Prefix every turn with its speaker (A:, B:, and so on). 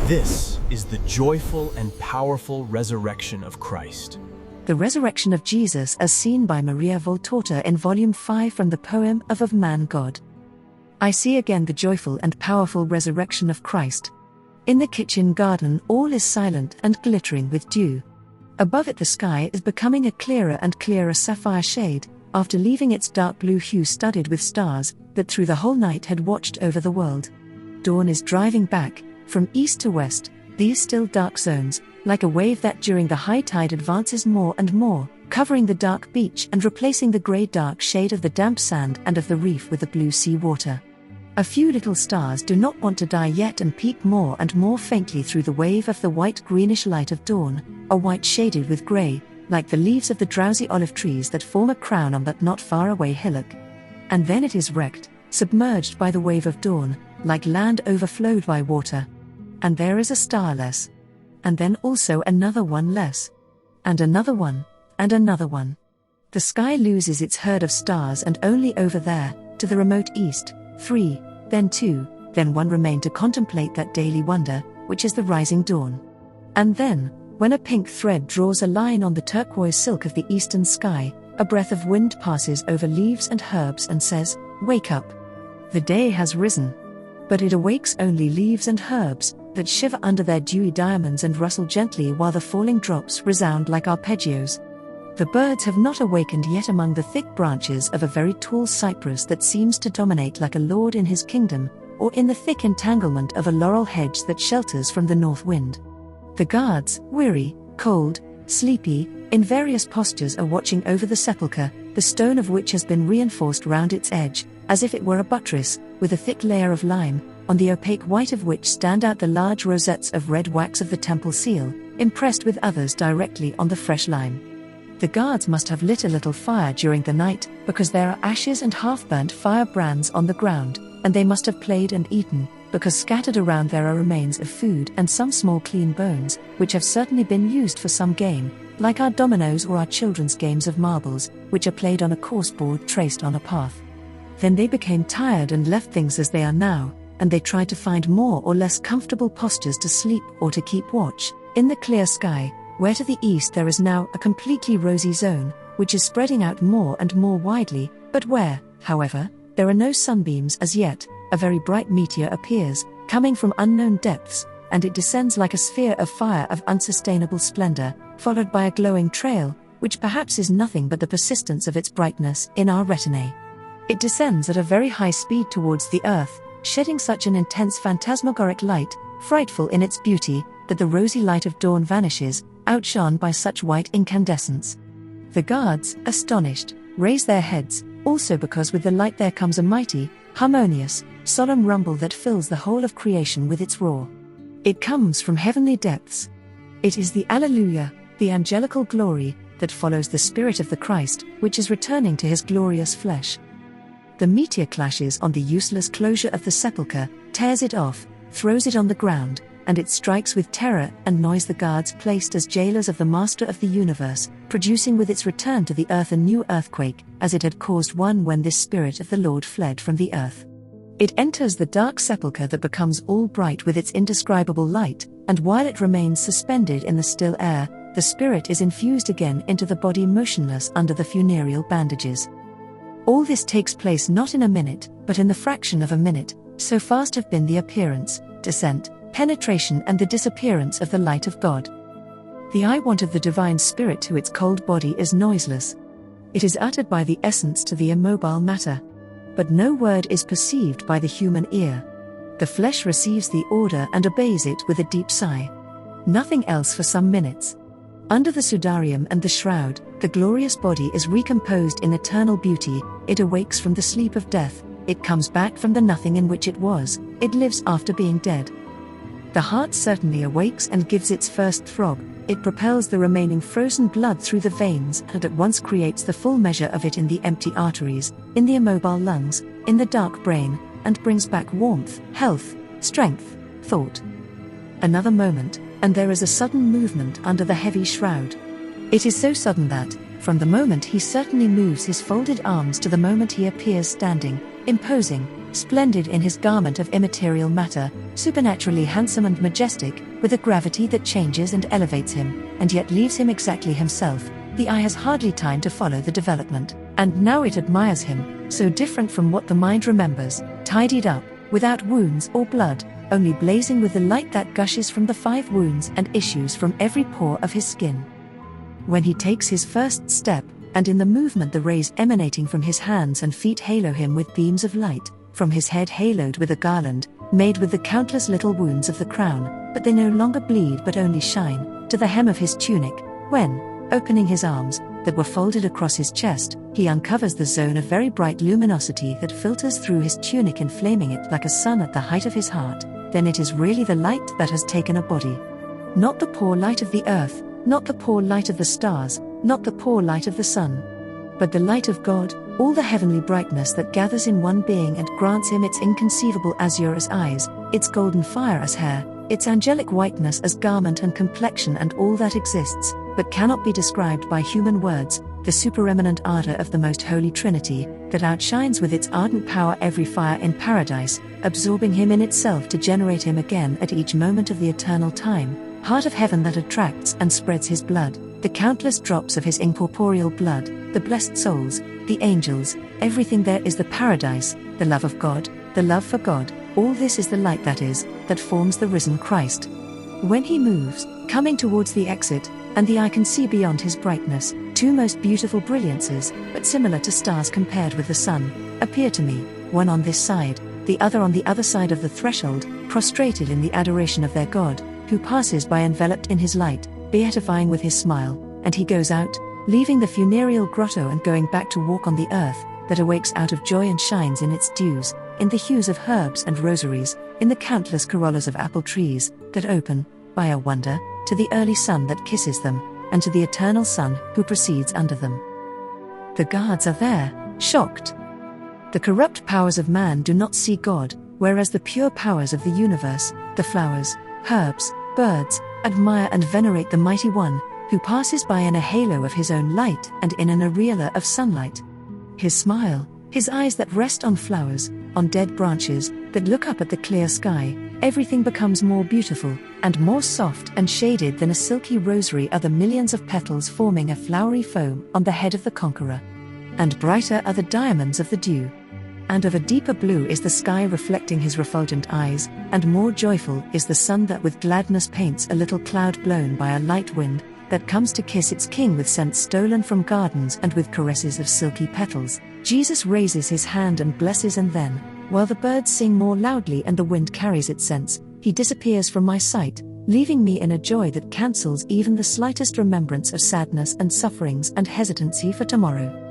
A: This is the joyful and powerful resurrection of Christ.
B: The resurrection of Jesus as seen by Maria Valtorta in Volume 5 from the poem Of Man God. I see again the joyful and powerful resurrection of Christ. In the kitchen garden all is silent and glittering with dew. Above it the sky is becoming a clearer and clearer sapphire shade, after leaving its dark blue hue studded with stars that through the whole night had watched over the world. Dawn is driving back, from east to west, these still dark zones, like a wave that during the high tide advances more and more, covering the dark beach and replacing the grey dark shade of the damp sand and of the reef with the blue sea water. A few little stars do not want to die yet and peep more and more faintly through the wave of the white-greenish light of dawn, a white shaded with grey, like the leaves of the drowsy olive trees that form a crown on that not far away hillock. And then it is wrecked, submerged by the wave of dawn, like land overflowed by water. And there is a star less. And then also another one less. And another one, and another one. The sky loses its herd of stars, and only over there, to the remote east, 3, then 2, then 1 remain to contemplate that daily wonder, which is the rising dawn. And then, when a pink thread draws a line on the turquoise silk of the eastern sky, a breath of wind passes over leaves and herbs and says, "Wake up. The day has risen." But it awakes only leaves and herbs, that shiver under their dewy diamonds and rustle gently while the falling drops resound like arpeggios. The birds have not awakened yet among the thick branches of a very tall cypress that seems to dominate like a lord in his kingdom, or in the thick entanglement of a laurel hedge that shelters from the north wind. The guards, weary, cold, sleepy, in various postures are watching over the sepulchre, the stone of which has been reinforced round its edge, as if it were a buttress, with a thick layer of lime, on the opaque white of which stand out the large rosettes of red wax of the temple seal, impressed with others directly on the fresh lime. The guards must have lit a little fire during the night, because there are ashes and half-burnt firebrands on the ground, and they must have played and eaten, because scattered around there are remains of food and some small clean bones, which have certainly been used for some game, like our dominoes or our children's games of marbles, which are played on a coarse board traced on a path. Then they became tired and left things as they are now, and they tried to find more or less comfortable postures to sleep or to keep watch, in the clear sky, where to the east there is now a completely rosy zone, which is spreading out more and more widely, but where, however, there are no sunbeams as yet. A very bright meteor appears, coming from unknown depths, and it descends like a sphere of fire of unsustainable splendor, followed by a glowing trail, which perhaps is nothing but the persistence of its brightness in our retinae. It descends at a very high speed towards the earth, shedding such an intense phantasmagoric light, frightful in its beauty, that the rosy light of dawn vanishes, outshone by such white incandescence. The guards, astonished, raise their heads, also because with the light there comes a mighty, harmonious, solemn rumble that fills the whole of creation with its roar. It comes from heavenly depths. It is the Alleluia, the angelical glory, that follows the Spirit of the Christ, which is returning to his glorious flesh. The meteor clashes on the useless closure of the sepulchre, tears it off, throws it on the ground, and it strikes with terror and noise the guards placed as jailers of the Master of the universe, producing with its return to the earth a new earthquake, as it had caused one when this Spirit of the Lord fled from the earth. It enters the dark sepulchre that becomes all bright with its indescribable light, and while it remains suspended in the still air, the Spirit is infused again into the body motionless under the funereal bandages. All this takes place not in a minute, but in the fraction of a minute, so fast have been the appearance, descent, penetration and the disappearance of the light of God. The I want of the divine Spirit to its cold body is noiseless. It is uttered by the essence to the immobile matter. But no word is perceived by the human ear. The flesh receives the order and obeys it with a deep sigh. Nothing else for some minutes. Under the sudarium and the shroud, the glorious body is recomposed in eternal beauty. It awakes from the sleep of death, it comes back from the nothing in which it was, it lives after being dead. The heart certainly awakes and gives its first throb, it propels the remaining frozen blood through the veins and at once creates the full measure of it in the empty arteries, in the immobile lungs, in the dark brain, and brings back warmth, health, strength, thought. Another moment, and there is a sudden movement under the heavy shroud. It is so sudden that, from the moment he certainly moves his folded arms to the moment he appears standing, imposing, splendid in his garment of immaterial matter, supernaturally handsome and majestic, with a gravity that changes and elevates him, and yet leaves him exactly himself. The eye has hardly time to follow the development, and now it admires him, so different from what the mind remembers, tidied up, without wounds or blood, only blazing with the light that gushes from the 5 wounds and issues from every pore of his skin. When he takes his first step, and in the movement the rays emanating from his hands and feet halo him with beams of light, from his head haloed with a garland, made with the countless little wounds of the crown, but they no longer bleed but only shine, to the hem of his tunic, when, opening his arms, that were folded across his chest, he uncovers the zone of very bright luminosity that filters through his tunic, inflaming it like a sun at the height of his heart. Then it is really the light that has taken a body. Not the poor light of the earth, not the poor light of the stars, not the poor light of the sun, but the light of God, all the heavenly brightness that gathers in one being and grants him its inconceivable azure as eyes, its golden fire as hair, its angelic whiteness as garment and complexion, and all that exists, but cannot be described by human words, the supereminent ardor of the most holy Trinity, that outshines with its ardent power every fire in paradise, absorbing him in itself to generate him again at each moment of the eternal time, heart of heaven that attracts and spreads his blood, the countless drops of his incorporeal blood, the blessed souls, the angels, everything there is the paradise, the love of God, the love for God, all this is the light that forms the risen Christ. When he moves, coming towards the exit, and the eye can see beyond his brightness, 2 most beautiful brilliances, but similar to stars compared with the sun, appear to me, one on this side, the other on the other side of the threshold, prostrated in the adoration of their God, who passes by enveloped in his light, beatifying with his smile, and he goes out, leaving the funereal grotto and going back to walk on the earth, that awakes out of joy and shines in its dews, in the hues of herbs and rosaries, in the countless corollas of apple trees, that open, by a wonder, to the early sun that kisses them, and to the eternal sun who proceeds under them. The guards are there, shocked. The corrupt powers of man do not see God, whereas the pure powers of the universe, the flowers, herbs, birds, admire and venerate the mighty one, who passes by in a halo of his own light and in an aureola of sunlight. His smile, his eyes that rest on flowers, on dead branches, that look up at the clear sky, everything becomes more beautiful, and more soft and shaded than a silky rosary are the millions of petals forming a flowery foam on the head of the conqueror. And brighter are the diamonds of the dew. And of a deeper blue is the sky reflecting his refulgent eyes, and more joyful is the sun that with gladness paints a little cloud blown by a light wind, that comes to kiss its king with scents stolen from gardens and with caresses of silky petals. Jesus raises his hand and blesses, and then, while the birds sing more loudly and the wind carries its scents, he disappears from my sight, leaving me in a joy that cancels even the slightest remembrance of sadness and sufferings and hesitancy for tomorrow.